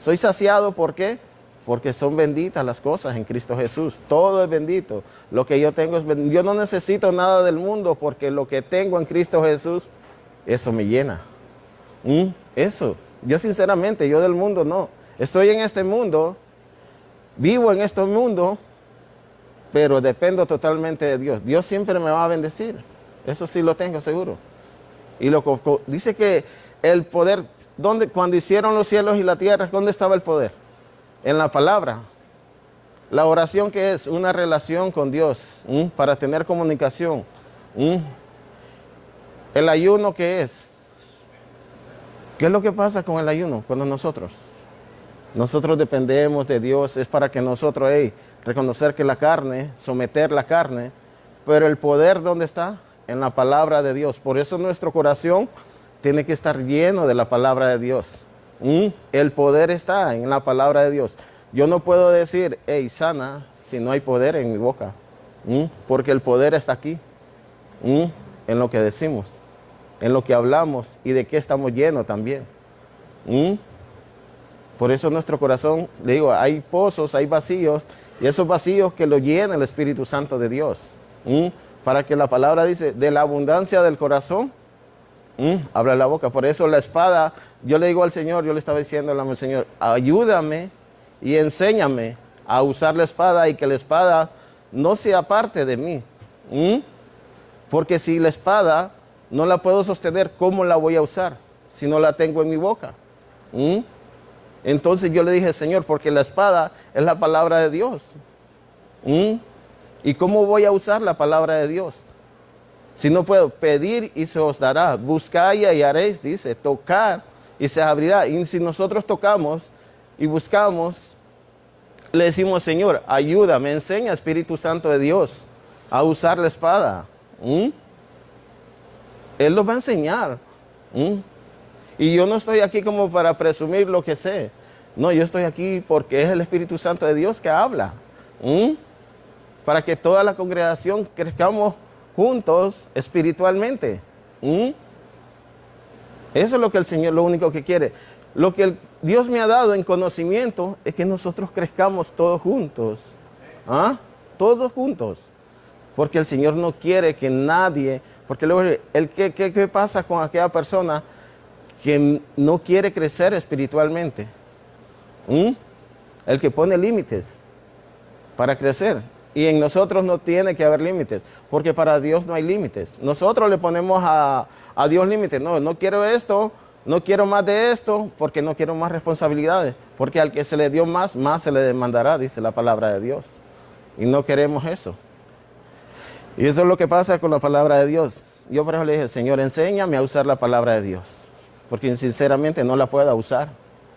Soy saciado, ¿por qué? Porque son benditas las cosas en Cristo Jesús. Todo es bendito. Lo que yo tengo es bendito. Yo no necesito nada del mundo porque lo que tengo en Cristo Jesús, eso me llena. Eso. Yo sinceramente, yo del mundo no. Estoy en este mundo, vivo en este mundo, pero dependo totalmente de Dios. Dios siempre me va a bendecir. Eso sí lo tengo seguro. Y dice que el poder, cuando hicieron los cielos y la tierra, ¿dónde estaba el poder? En la palabra. La oración, que es una relación con Dios, para tener comunicación. El ayuno, ¿qué es? ¿Qué es lo que pasa con el ayuno cuando nosotros dependemos de Dios? Es para que nosotros, reconocer que la carne, someter la carne, pero el poder, ¿dónde está? En la palabra de Dios. Por eso nuestro corazón tiene que estar lleno de la palabra de Dios. El poder está en la palabra de Dios. Yo no puedo decir, sana, si no hay poder en mi boca. Porque el poder está aquí. en lo que decimos, en lo que hablamos y de qué estamos llenos también. Por eso nuestro corazón, le digo, hay pozos, hay vacíos, y esos vacíos que lo llena el Espíritu Santo de Dios. Para que la palabra dice, de la abundancia del corazón, habla la boca. Por eso la espada, yo le digo al Señor, yo le estaba diciendo al Señor, ayúdame y enséñame a usar la espada y que la espada no sea parte de mí. Porque si la espada no la puedo sostener, ¿cómo la voy a usar si no la tengo en mi boca? Entonces yo le dije, Señor, porque la espada es la palabra de Dios. ¿Y cómo voy a usar la palabra de Dios? Si no puedo pedir y se os dará, buscad y hallaréis, dice, tocar y se abrirá. Y si nosotros tocamos y buscamos, le decimos, Señor, ayúdame, enseña, Espíritu Santo de Dios, a usar la espada. Él nos va a enseñar. Y yo no estoy aquí como para presumir lo que sé. No, yo estoy aquí porque es el Espíritu Santo de Dios que habla. Para que toda la congregación crezcamos juntos espiritualmente. Eso es lo que el Señor, lo único que quiere. Lo que Dios me ha dado en conocimiento es que nosotros crezcamos todos juntos. Todos juntos. Porque el Señor no quiere que nadie, porque luego, ¿qué pasa con aquella persona que no quiere crecer espiritualmente? El que pone límites para crecer. Y en nosotros no tiene que haber límites, porque para Dios no hay límites. Nosotros le ponemos a Dios límites. No quiero esto, no quiero más de esto, porque no quiero más responsabilidades. Porque al que se le dio más se le demandará, dice la palabra de Dios. Y no queremos eso. Y eso es lo que pasa con la palabra de Dios. Yo por eso le dije, Señor, enséñame a usar la palabra de Dios, porque sinceramente no la puedo usar.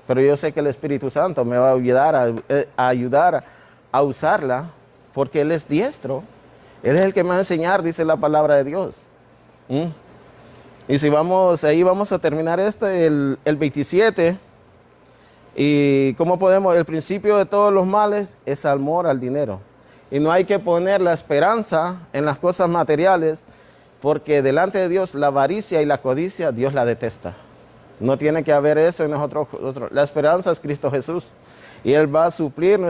Pero yo sé que el Espíritu Santo me va a ayudar a usarla, porque Él es diestro. Él es el que me va a enseñar, dice la palabra de Dios. Y si vamos, ahí vamos a terminar el 27. Y cómo podemos, el principio de todos los males es amor al dinero. Y no hay que poner la esperanza en las cosas materiales, porque delante de Dios la avaricia y la codicia, Dios la detesta. No tiene que haber eso en nosotros. La esperanza es Cristo Jesús. Y Él va a suplir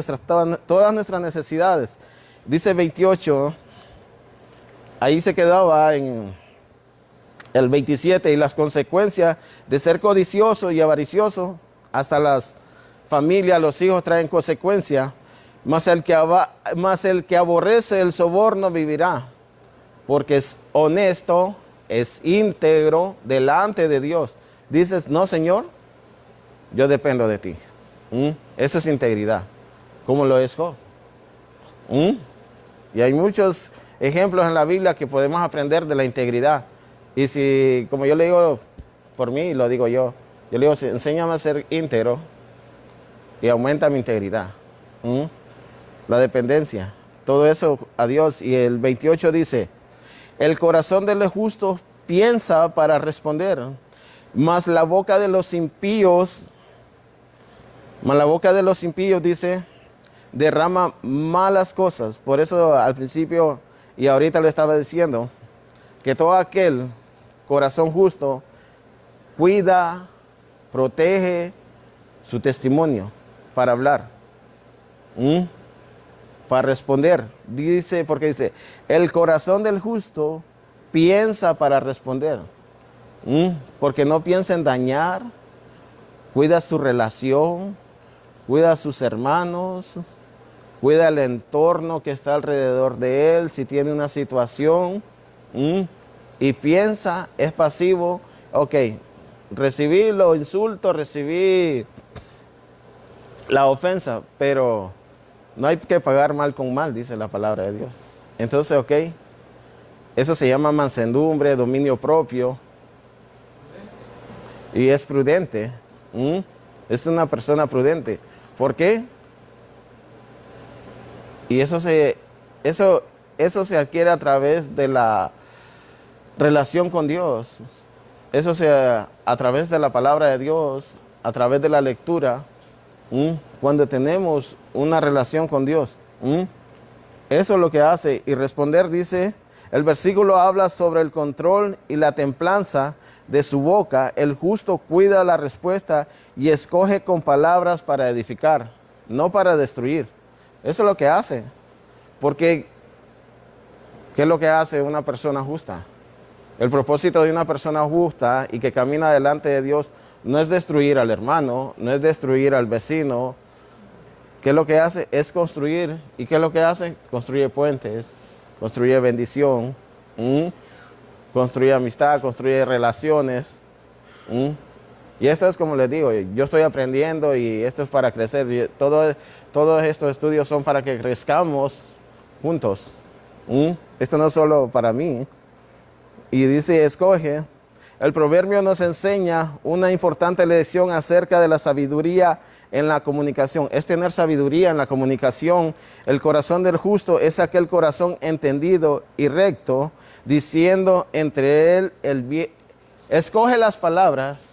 todas nuestras necesidades. Dice 28, ahí se quedaba en el 27, y las consecuencias de ser codicioso y avaricioso, hasta las familias, los hijos traen consecuencias, mas el que aborrece el soborno vivirá, porque es honesto, es íntegro delante de Dios. Dices, no, Señor, yo dependo de ti. Eso es integridad, como lo es Job. Y hay muchos ejemplos en la Biblia que podemos aprender de la integridad. Y si, como yo le digo, por mí lo digo yo le digo, enséñame a ser íntegro y aumenta mi integridad. La dependencia, todo eso a Dios. Y el 28 dice, el corazón de los justos piensa para responder, mas la boca de los impíos, dice, derrama malas cosas. Por eso al principio y ahorita le estaba diciendo que todo aquel corazón justo cuida, protege su testimonio para hablar, para responder. Dice, porque dice, el corazón del justo piensa para responder, porque no piensa en dañar, cuida su relación, cuida a sus hermanos, cuida el entorno que está alrededor de él, si tiene una situación, y piensa, es pasivo. Ok, recibí los insultos, recibí la ofensa, pero no hay que pagar mal con mal, dice la palabra de Dios. Entonces, ok, eso se llama mansedumbre, dominio propio, y es prudente. Es una persona prudente. ¿Por qué? Y eso se adquiere a través de la relación con Dios. Eso a través de la palabra de Dios, a través de la lectura. Cuando tenemos una relación con Dios. Eso es lo que hace. Y responder dice, El versículo habla sobre el control y la templanza de su boca. El justo cuida la respuesta y escoge con palabras para edificar, no para destruir. Eso es lo que hace. Porque, ¿qué es lo que hace una persona justa? El propósito de una persona justa y que camina delante de Dios no es destruir al hermano, no es destruir al vecino. ¿Qué es lo que hace? Es construir. ¿Y qué es lo que hace? Construye puentes, construye bendición, construye amistad, construye relaciones. Y esto es como les digo, yo estoy aprendiendo y esto es para crecer. Y todos estos estudios son para que crezcamos juntos. Esto no es solo para mí. Y dice, escoge. El proverbio nos enseña una importante lección acerca de la sabiduría en la comunicación. Es tener sabiduría en la comunicación. El corazón del justo es aquel corazón entendido y recto, diciendo entre él el bien. Escoge las palabras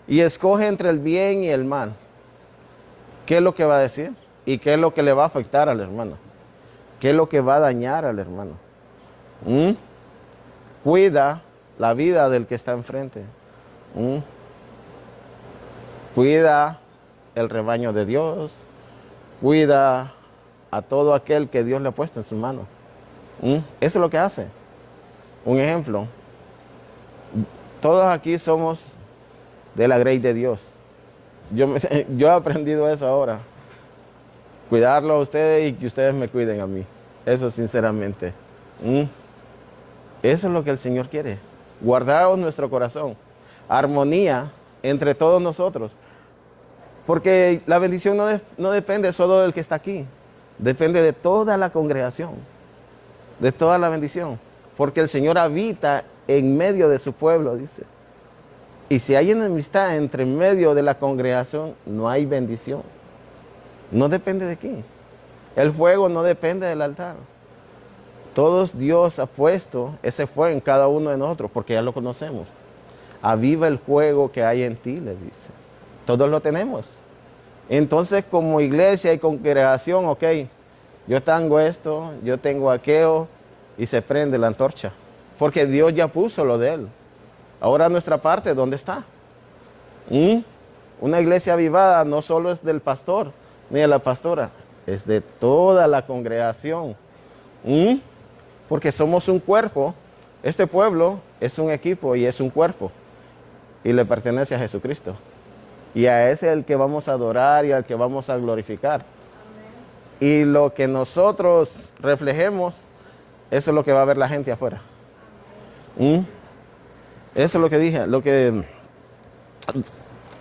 y escoge entre el bien y el mal. ¿Qué es lo que va a decir? ¿Y qué es lo que le va a afectar al hermano? ¿Qué es lo que va a dañar al hermano? Cuida la vida del que está enfrente. Cuida el rebaño de Dios. Cuida a todo aquel que Dios le ha puesto en su mano. Eso es lo que hace. Un ejemplo. Todos aquí somos de la grey de Dios. Yo he aprendido eso ahora. Cuidarlo a ustedes y que ustedes me cuiden a mí. Eso sinceramente. Eso es lo que el Señor quiere. Guardar nuestro corazón. Armonía entre todos nosotros. Porque la bendición no depende solo del que está aquí. Depende de toda la congregación. De toda la bendición. Porque el Señor habita en medio de su pueblo, dice. Y si hay enemistad entre medio de la congregación, no hay bendición. No depende de aquí. El fuego no depende del altar. Todos Dios ha puesto ese fuego en cada uno de nosotros, porque ya lo conocemos. Aviva el fuego que hay en ti, le dice. Todos lo tenemos. Entonces, como iglesia y congregación, ok, yo tengo esto, yo tengo aquello, y se prende la antorcha. Porque Dios ya puso lo de él. Ahora nuestra parte, ¿dónde está? Una iglesia avivada no solo es del pastor, ni de la pastora, es de toda la congregación. Porque somos un cuerpo. Este pueblo es un equipo y es un cuerpo. Y le pertenece a Jesucristo. Y a ese es el que vamos a adorar y al que vamos a glorificar. Y lo que nosotros reflejemos, eso es lo que va a ver la gente afuera. Eso es lo que dije, lo que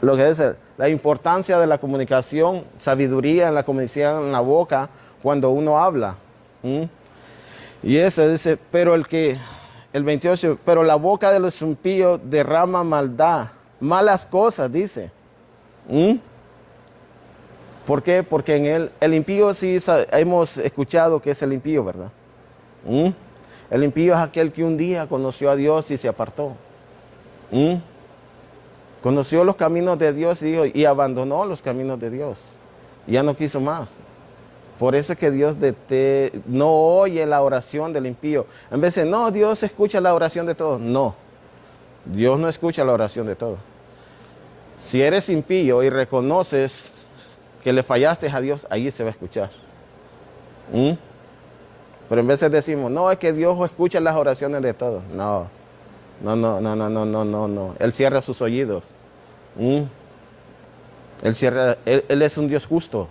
es la importancia de la comunicación, sabiduría en la comunicación en la boca cuando uno habla. Y ese dice, el 28, pero la boca de los impíos derrama maldad, malas cosas, dice. ¿Por qué? Porque en el impío sí hemos escuchado que es el impío, ¿verdad? El impío es aquel que un día conoció a Dios y se apartó. Conoció los caminos de Dios y abandonó los caminos de Dios. Ya no quiso más. Por eso es que Dios no oye la oración del impío. En vez de, no, Dios escucha la oración de todos. No, Dios no escucha la oración de todos. Si eres impío y reconoces que le fallaste a Dios, ahí se va a escuchar. Pero en vez de decimos, no, es que Dios escucha las oraciones de todos. No. Él cierra sus oídos. Él es un Dios justo.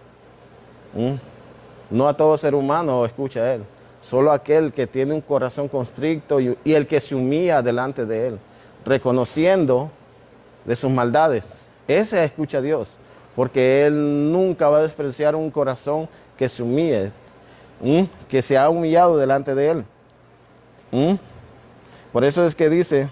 No a todo ser humano escucha a Él. Solo aquel que tiene un corazón constricto y el que se humilla delante de Él, reconociendo de sus maldades. Ese escucha a Dios, porque Él nunca va a despreciar un corazón que se humille, que se ha humillado delante de Él. Por eso es que dice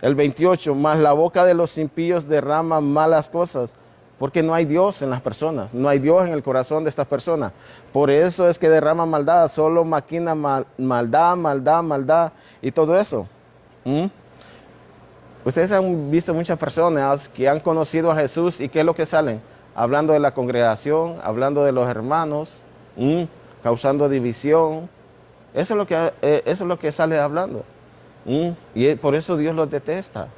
el 28, mas la boca de los impíos derrama malas cosas, porque no hay Dios en las personas, no hay Dios en el corazón de estas personas. Por eso es que derrama maldad, solo maquina maldad y todo eso. Ustedes han visto muchas personas que han conocido a Jesús y ¿qué es lo que salen? Hablando de la congregación, hablando de los hermanos, causando división, Eso es lo que sale hablando. Y por eso Dios los detesta.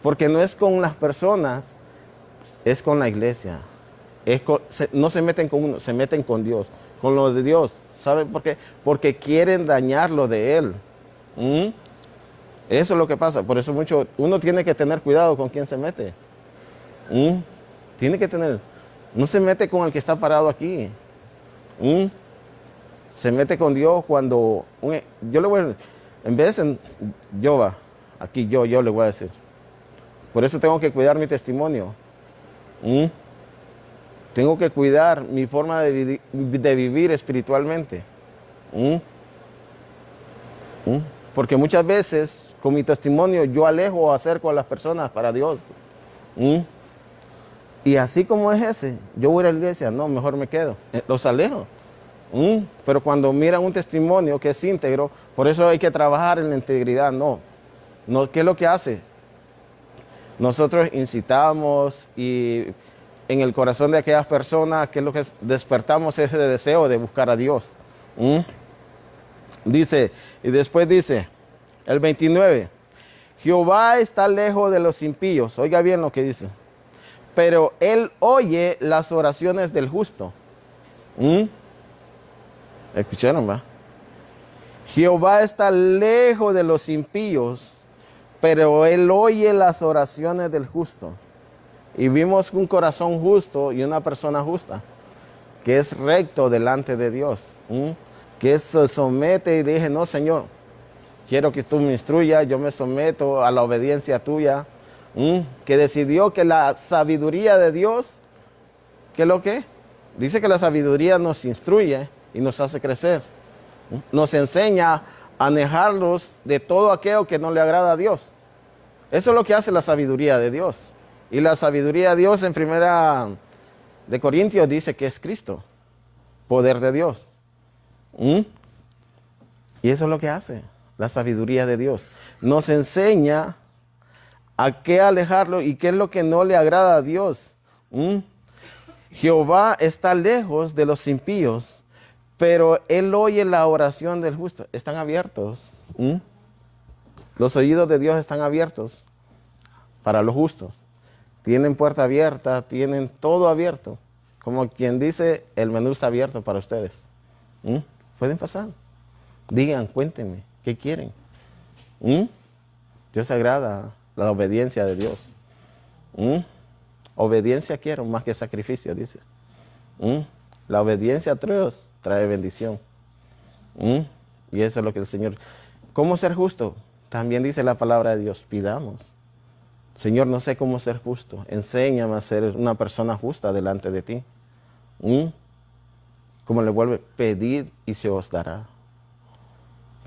Porque no es con las personas, es con la iglesia. No se meten con uno, se meten con Dios, con lo de Dios. ¿Saben por qué? Porque quieren dañar lo de Él. Eso es lo que pasa. Por eso uno tiene que tener cuidado con quién se mete. Tiene que tener. No se mete con el que está parado aquí. Se mete con Dios cuando yo le voy a, en vez de yo le voy a decir. Por eso tengo que cuidar mi testimonio. Tengo que cuidar mi forma de vivir espiritualmente. Porque muchas veces con mi testimonio yo alejo o acerco a las personas para Dios. Y así como es ese, yo voy a la iglesia, no, mejor me quedo. Los alejo. Pero cuando miran un testimonio que es íntegro, por eso hay que trabajar en la integridad. No, ¿qué es lo que hace? Nosotros incitamos y en el corazón de aquellas personas, ¿qué es lo que despertamos? Ese deseo de buscar a Dios. Dice, y después dice, el 29, Jehová está lejos de los impíos. Oiga bien lo que dice. Pero Él oye las oraciones del justo. ¿Escucharon, va? Jehová está lejos de los impíos, pero Él oye las oraciones del justo. Y vimos un corazón justo y una persona justa, que es recto delante de Dios, que se somete y dije, no, Señor, quiero que tú me instruyas, yo me someto a la obediencia tuya, que decidió que la sabiduría de Dios, ¿qué es lo que? Dice que la sabiduría nos instruye y nos hace crecer. Nos enseña a alejarnos de todo aquello que no le agrada a Dios. Eso es lo que hace la sabiduría de Dios. Y la sabiduría de Dios en 1 de Corintios dice que es Cristo, poder de Dios. Y eso es lo que hace la sabiduría de Dios. Nos enseña a qué alejarlo y qué es lo que no le agrada a Dios. Jehová está lejos de los impíos, pero Él oye la oración del justo. Están abiertos. Los oídos de Dios están abiertos para los justos. Tienen puerta abierta, tienen todo abierto. Como quien dice, el menú está abierto para ustedes. Pueden pasar. Digan, cuéntenme, ¿qué quieren? Dios agrada la obediencia de Dios. Obediencia quiero más que sacrificio, dice. La obediencia a Dios trae bendición. Y eso es lo que el Señor... ¿Cómo ser justo? También dice la palabra de Dios, pidamos. Señor, no sé cómo ser justo. Enséñame a ser una persona justa delante de ti. Como le vuelve, pedid y se os dará.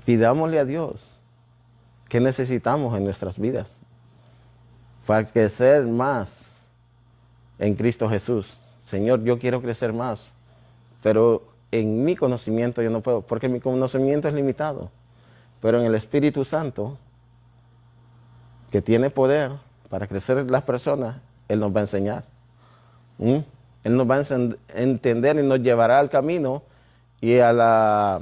Pidámosle a Dios qué necesitamos en nuestras vidas para crecer más en Cristo Jesús. Señor, yo quiero crecer más, pero en mi conocimiento yo no puedo, porque mi conocimiento es limitado. Pero en el Espíritu Santo, que tiene poder para crecer las personas, Él nos va a enseñar. Él nos va a entender y nos llevará al camino y a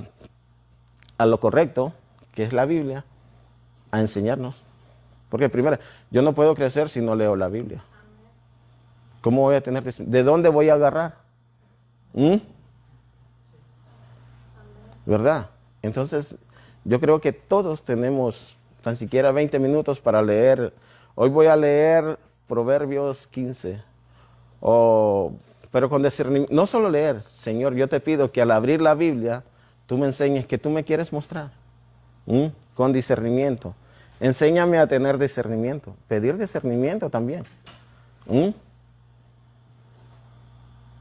lo correcto, que es la Biblia, a enseñarnos. Porque primero, yo no puedo crecer si no leo la Biblia. ¿Cómo voy a tener que... ¿De dónde voy a agarrar? ¿Verdad? Entonces, yo creo que todos tenemos tan siquiera 20 minutos para leer. Hoy voy a leer Proverbios 15. Pero con discernimiento, no solo leer. Señor, yo te pido que al abrir la Biblia, tú me enseñes que tú me quieres mostrar. Con discernimiento. Enséñame a tener discernimiento. Pedir discernimiento también.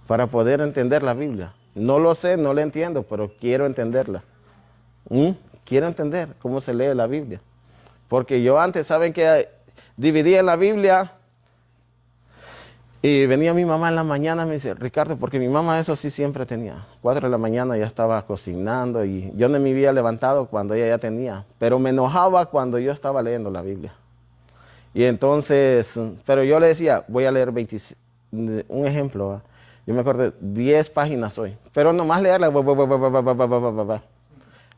Para poder entender la Biblia. No lo sé, no la entiendo, pero quiero entenderla. Quiero entender cómo se lee la Biblia. Porque yo antes, ¿saben qué? Dividía la Biblia y venía mi mamá en la mañana y me dice, Ricardo, porque mi mamá eso sí siempre tenía. 4 de la mañana ya estaba cocinando y yo no me había levantado cuando ella ya tenía. Pero me enojaba cuando yo estaba leyendo la Biblia. Y entonces, pero yo le decía, voy a leer un ejemplo. Yo me acuerdo 10 páginas hoy, pero nomás leerla.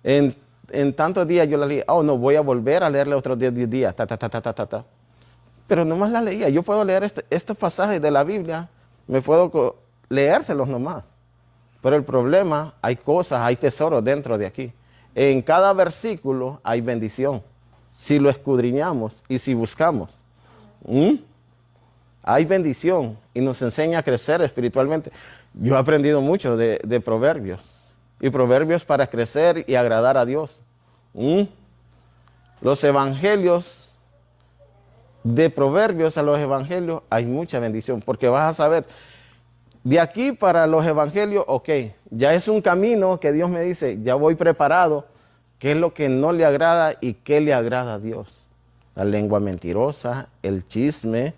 En tantos días yo la leí. Oh, no, voy a volver a leerla otros 10 días. Pero nomás la leía. Yo puedo leer estos pasajes de la Biblia, me puedo leérselos nomás. Pero el problema, hay cosas, hay tesoros dentro de aquí. En cada versículo hay bendición. Si lo escudriñamos y si buscamos. Hay bendición y nos enseña a crecer espiritualmente. Yo he aprendido mucho de Proverbios. Y Proverbios para crecer y agradar a Dios. Los evangelios, de Proverbios a los evangelios, hay mucha bendición. Porque vas a saber, de aquí para los evangelios, ok, ya es un camino que Dios me dice, ya voy preparado. ¿Qué es lo que no le agrada y qué le agrada a Dios? La lengua mentirosa, el chisme,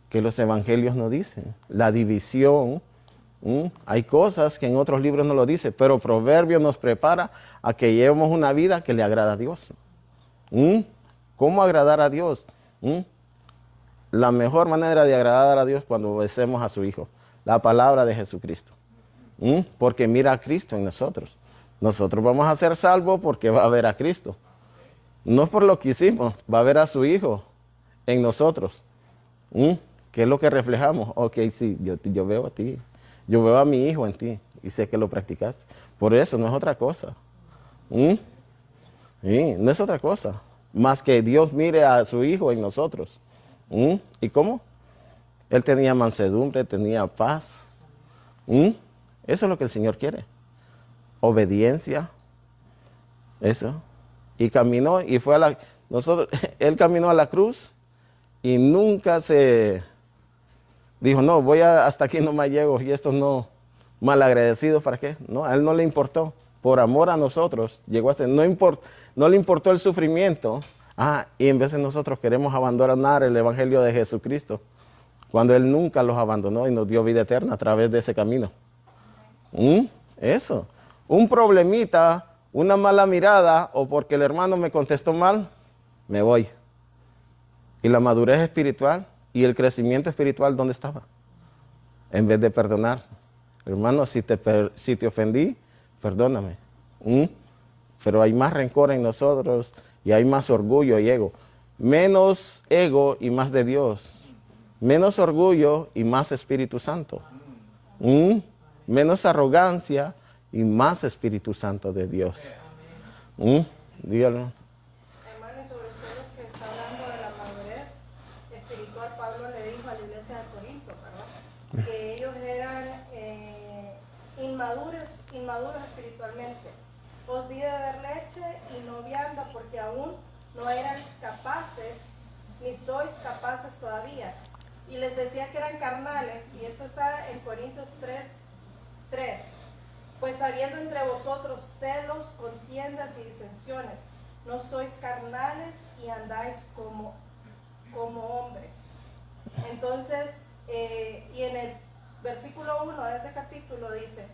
que los evangelios no dicen. La división. Hay cosas que en otros libros no lo dice, pero Proverbios nos prepara a que llevemos una vida que le agrada a Dios. ¿Cómo agradar a Dios? La mejor manera de agradar a Dios cuando obedecemos a su Hijo, la palabra de Jesucristo. Porque mira a Cristo en nosotros. Nosotros vamos a ser salvos porque va a ver a Cristo. No por lo que hicimos, va a ver a su Hijo en nosotros. ¿Qué es lo que reflejamos? Ok, sí, yo veo a ti. Yo veo a mi Hijo en ti y sé que lo practicaste. Por eso no es otra cosa. Sí, no es otra cosa. Más que Dios mire a su Hijo en nosotros. ¿Y cómo? Él tenía mansedumbre, tenía paz. Eso es lo que el Señor quiere. Obediencia. Eso. Y caminó y fue él caminó a la cruz y nunca se dijo, no, hasta aquí nomás llego y estos no, malagradecidos, ¿para qué? No, a él no le importó. Por amor a nosotros, llegó a ser, no le importó el sufrimiento. Y en vez de nosotros queremos abandonar el Evangelio de Jesucristo, cuando Él nunca los abandonó y nos dio vida eterna a través de ese camino. Eso. Un problemita, una mala mirada, o porque el hermano me contestó mal, me voy. Y la madurez espiritual y el crecimiento espiritual, ¿dónde estaba? En vez de perdonar. Hermano, si te ofendí, perdóname. Pero hay más rencor en nosotros y hay más orgullo y ego. Menos ego y más de Dios. Menos orgullo y más Espíritu Santo. Menos arrogancia y más Espíritu Santo de Dios. Dígalo.
Hermano, y sobre ustedes que está hablando de la madurez espiritual, Pablo le dijo a la iglesia de Corinto, ¿verdad? Que ellos eran inmaduros espiritualmente. Os di de beber leche y no vianda porque aún no eran capaces, ni sois capaces todavía. Y les decía que eran carnales, y esto está en Corintios 3:3. Pues habiendo entre vosotros celos, contiendas y disensiones, no sois carnales y andáis como hombres. Entonces, y en el versículo 1 de ese capítulo dice,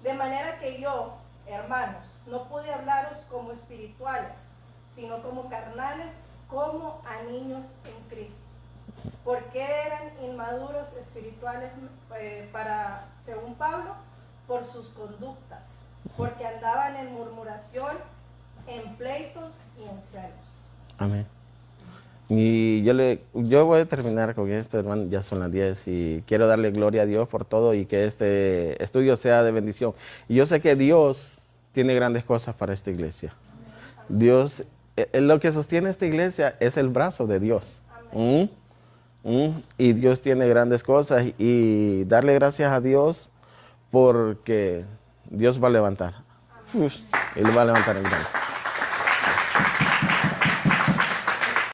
de manera que yo, hermanos, no pude hablaros como espirituales, sino como carnales, como a niños en Cristo. ¿Por qué eran inmaduros espirituales según Pablo? Por sus conductas, porque andaban en murmuración, en pleitos y en celos.
Amén. Y yo voy a terminar con esto, hermano, ya son las 10 y quiero darle gloria a Dios por todo y que este estudio sea de bendición. Y yo sé que Dios tiene grandes cosas para esta iglesia. Dios, lo que sostiene esta iglesia es el brazo de Dios. Y Dios tiene grandes cosas y darle gracias a Dios porque Dios va a levantar. Él va a levantar el gran.